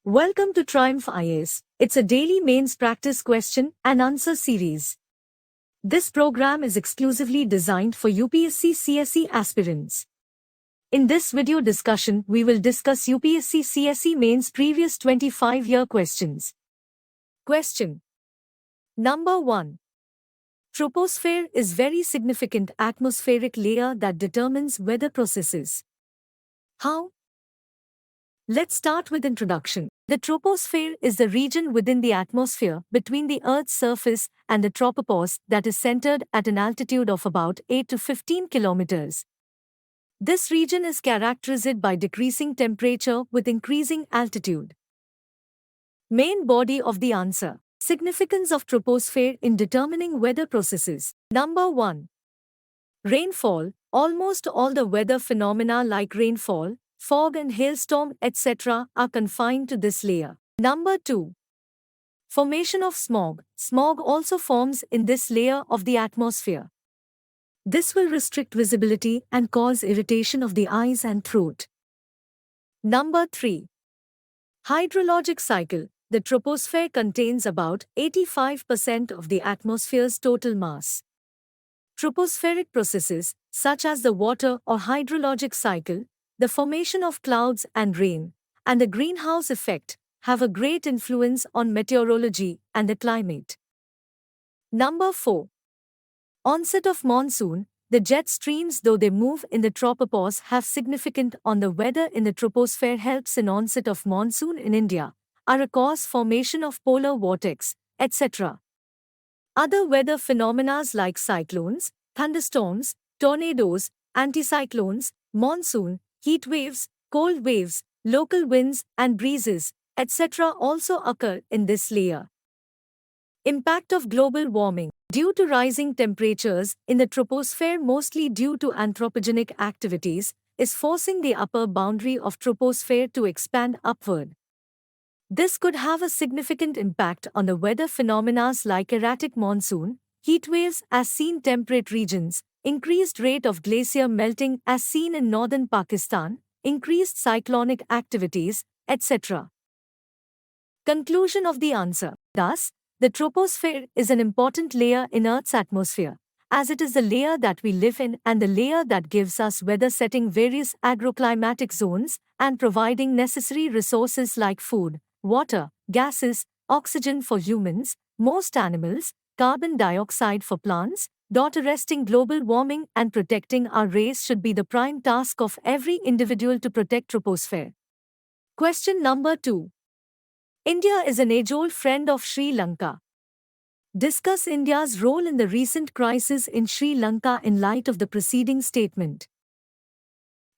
Welcome to Triumph IAS. It's a daily mains practice question and answer series. This program is exclusively designed for UPSC CSE aspirants. In this video discussion, we will discuss UPSC CSE mains previous 25-year questions. Question Number 1. Troposphere is very significant atmospheric layer that determines weather processes. How? Let's start with introduction. The troposphere is the region within the atmosphere between the Earth's surface and the tropopause that is centered at an altitude of about 8 to 15 kilometers. This region is characterized by decreasing temperature with increasing altitude. Main body of the answer. Significance of troposphere in determining weather processes. Number 1. Rainfall. Almost all the weather phenomena like rainfall, fog and hailstorm, etc. are confined to this layer. Number 2. Formation of smog. Smog also forms in this layer of the atmosphere. This will restrict visibility and cause irritation of the eyes and throat. Number 3. Hydrologic cycle. The troposphere contains about 85% of the atmosphere's total mass. Tropospheric processes, such as the water or hydrologic cycle, the formation of clouds and rain, and the greenhouse effect, have a great influence on meteorology and the climate. Number 4. Onset of monsoon. The jet streams, though they move in the tropopause, have significant on the weather in the troposphere. Helps in onset of monsoon in India, are a cause formation of polar vortex, etc. Other weather phenomena like cyclones, thunderstorms, tornadoes, anticyclones, monsoon, heat waves, cold waves, local winds and breezes, etc. also occur in this layer. Impact of global warming. Due to rising temperatures in the troposphere, mostly due to anthropogenic activities, is forcing the upper boundary of troposphere to expand upward. This could have a significant impact on the weather phenomena like erratic monsoon, heat waves as seen in temperate regions, increased rate of glacier melting as seen in northern Pakistan, increased cyclonic activities, etc. Conclusion of the answer. Thus, the troposphere is an important layer in Earth's atmosphere, as it is the layer that we live in and the layer that gives us weather, setting various agroclimatic zones and providing necessary resources like food, water, gases, oxygen for humans, most animals, carbon dioxide for plants. Arresting global warming and protecting our race should be the prime task of every individual to protect troposphere. Question number 2. India is an age-old friend of Sri Lanka. Discuss India's role in the recent crisis in Sri Lanka in light of the preceding statement.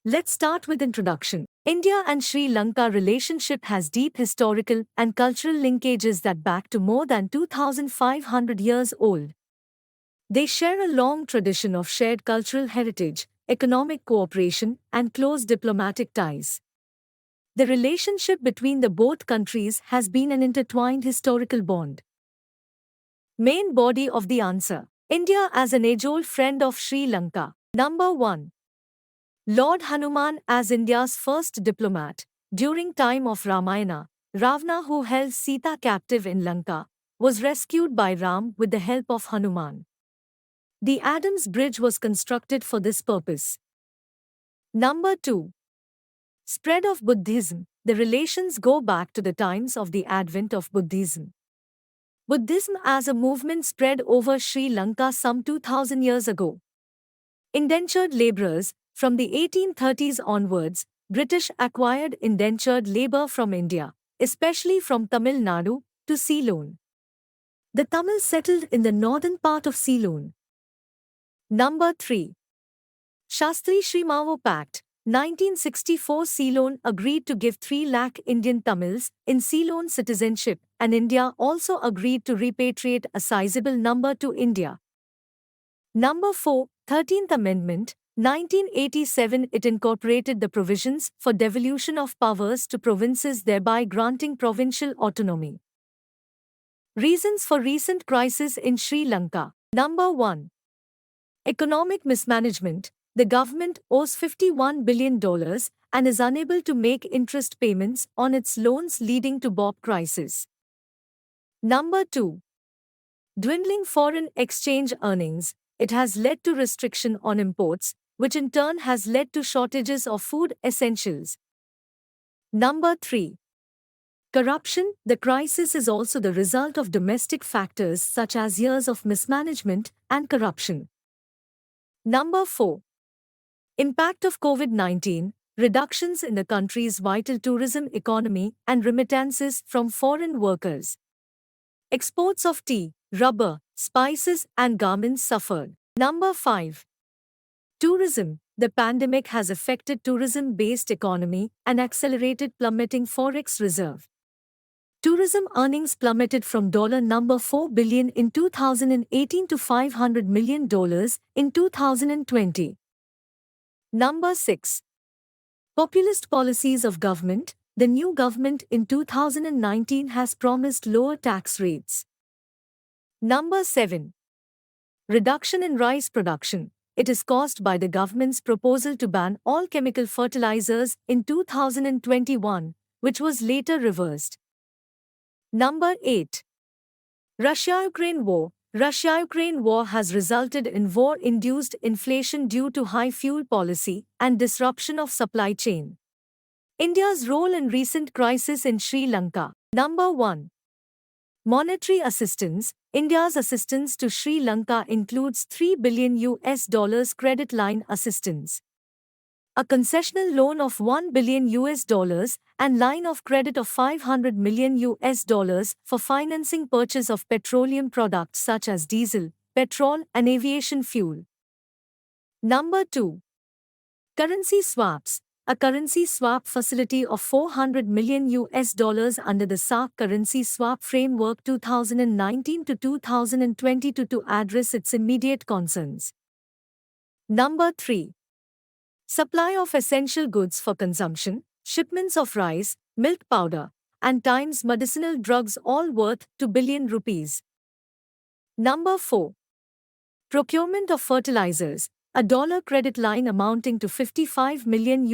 Let's start with introduction. India and Sri Lanka relationship has deep historical and cultural linkages that back to more than 2,500 years old. They share a long tradition of shared cultural heritage, economic cooperation, and close diplomatic ties. The relationship between the both countries has been an intertwined historical bond. Main body of the answer. India as an age-old friend of Sri Lanka. Number 1. Lord Hanuman as India's first diplomat. During time of Ramayana, Ravana, who held Sita captive in Lanka, was rescued by Ram with the help of Hanuman. The Adams Bridge was constructed for this purpose. Number 2. Spread of Buddhism. The relations go back to the times of the advent of Buddhism. Buddhism as a movement spread over Sri Lanka some 2,000 years ago. Indentured labourers. From the 1830s onwards, British acquired indentured labour from India, especially from Tamil Nadu, to Ceylon. The Tamils settled in the northern part of Ceylon. Number 3. Shastri Srimavo Pact. 1964 Ceylon agreed to give 3 lakh Indian Tamils in Ceylon citizenship, and India also agreed to repatriate a sizable number to India. Number 4. 13th Amendment. 1987 It incorporated the provisions for devolution of powers to provinces, thereby granting provincial autonomy. Reasons for recent crisis in Sri Lanka. Number 1. Economic mismanagement. The government owes $51 billion and is unable to make interest payments on its loans, leading to BOP crisis. Number 2. Dwindling foreign exchange earnings. It has led to restriction on imports, which in turn has led to shortages of food essentials. Number 3. Corruption. The crisis is also the result of domestic factors such as years of mismanagement and corruption. Number 4. Impact of COVID-19. Reductions in the country's vital tourism economy and remittances from foreign workers. Exports of tea, rubber, spices and garments suffered. Number 5. Tourism. The pandemic has affected tourism-based economy and accelerated plummeting forex reserve. Tourism earnings plummeted from $4 billion in 2018 to $500 million in 2020. Number 6. Populist policies of government. The new government in 2019 has promised lower tax rates. Number 7. Reduction in rice production. It is caused by the government's proposal to ban all chemical fertilizers in 2021, which was later reversed. Number 8. Russia-Ukraine war. Russia-Ukraine war has resulted in war-induced inflation due to high fuel policy and disruption of supply chain. India's role in recent crisis in Sri Lanka. Number 1. Monetary assistance. India's assistance to Sri Lanka includes $3 billion credit line assistance, a concessional loan of $1 billion and line of credit of $500 million for financing purchase of petroleum products such as diesel, petrol and aviation fuel. Number 2. Currency swaps. A currency swap facility of $400 million under the SAARC Currency Swap Framework 2019 to 2022 to address its immediate concerns. Number 3. Supply of essential goods for consumption, shipments of rice, milk powder, and times medicinal drugs all worth ₹2 billion. Number 4. Procurement of fertilizers. A dollar credit line amounting to $55 million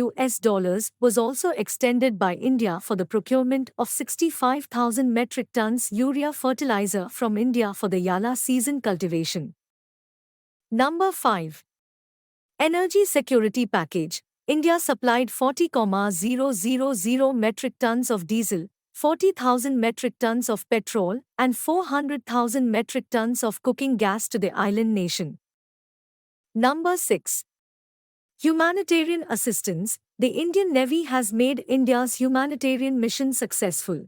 was also extended by India for the procurement of 65,000 metric tons urea fertilizer from India for the Yala season cultivation. Number 5. Energy Security Package. India supplied 40,000 metric tons of diesel, 40,000 metric tons of petrol, and 400,000 metric tons of cooking gas to the island nation. Number 6. Humanitarian assistance. The Indian Navy has made India's humanitarian mission successful.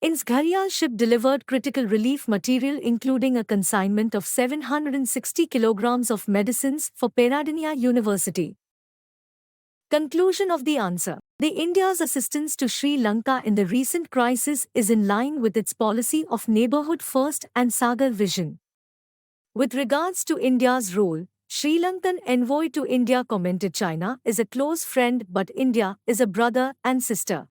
INS Gharial ship delivered critical relief material including a consignment of 760 kilograms of medicines for Peradeniya University. Conclusion of the answer. The India's assistance to Sri Lanka in the recent crisis is in line with its policy of neighborhood first and Sagar vision. With regards to India's role, Sri Lankan envoy to India commented, China is a close friend but India is a brother and sister.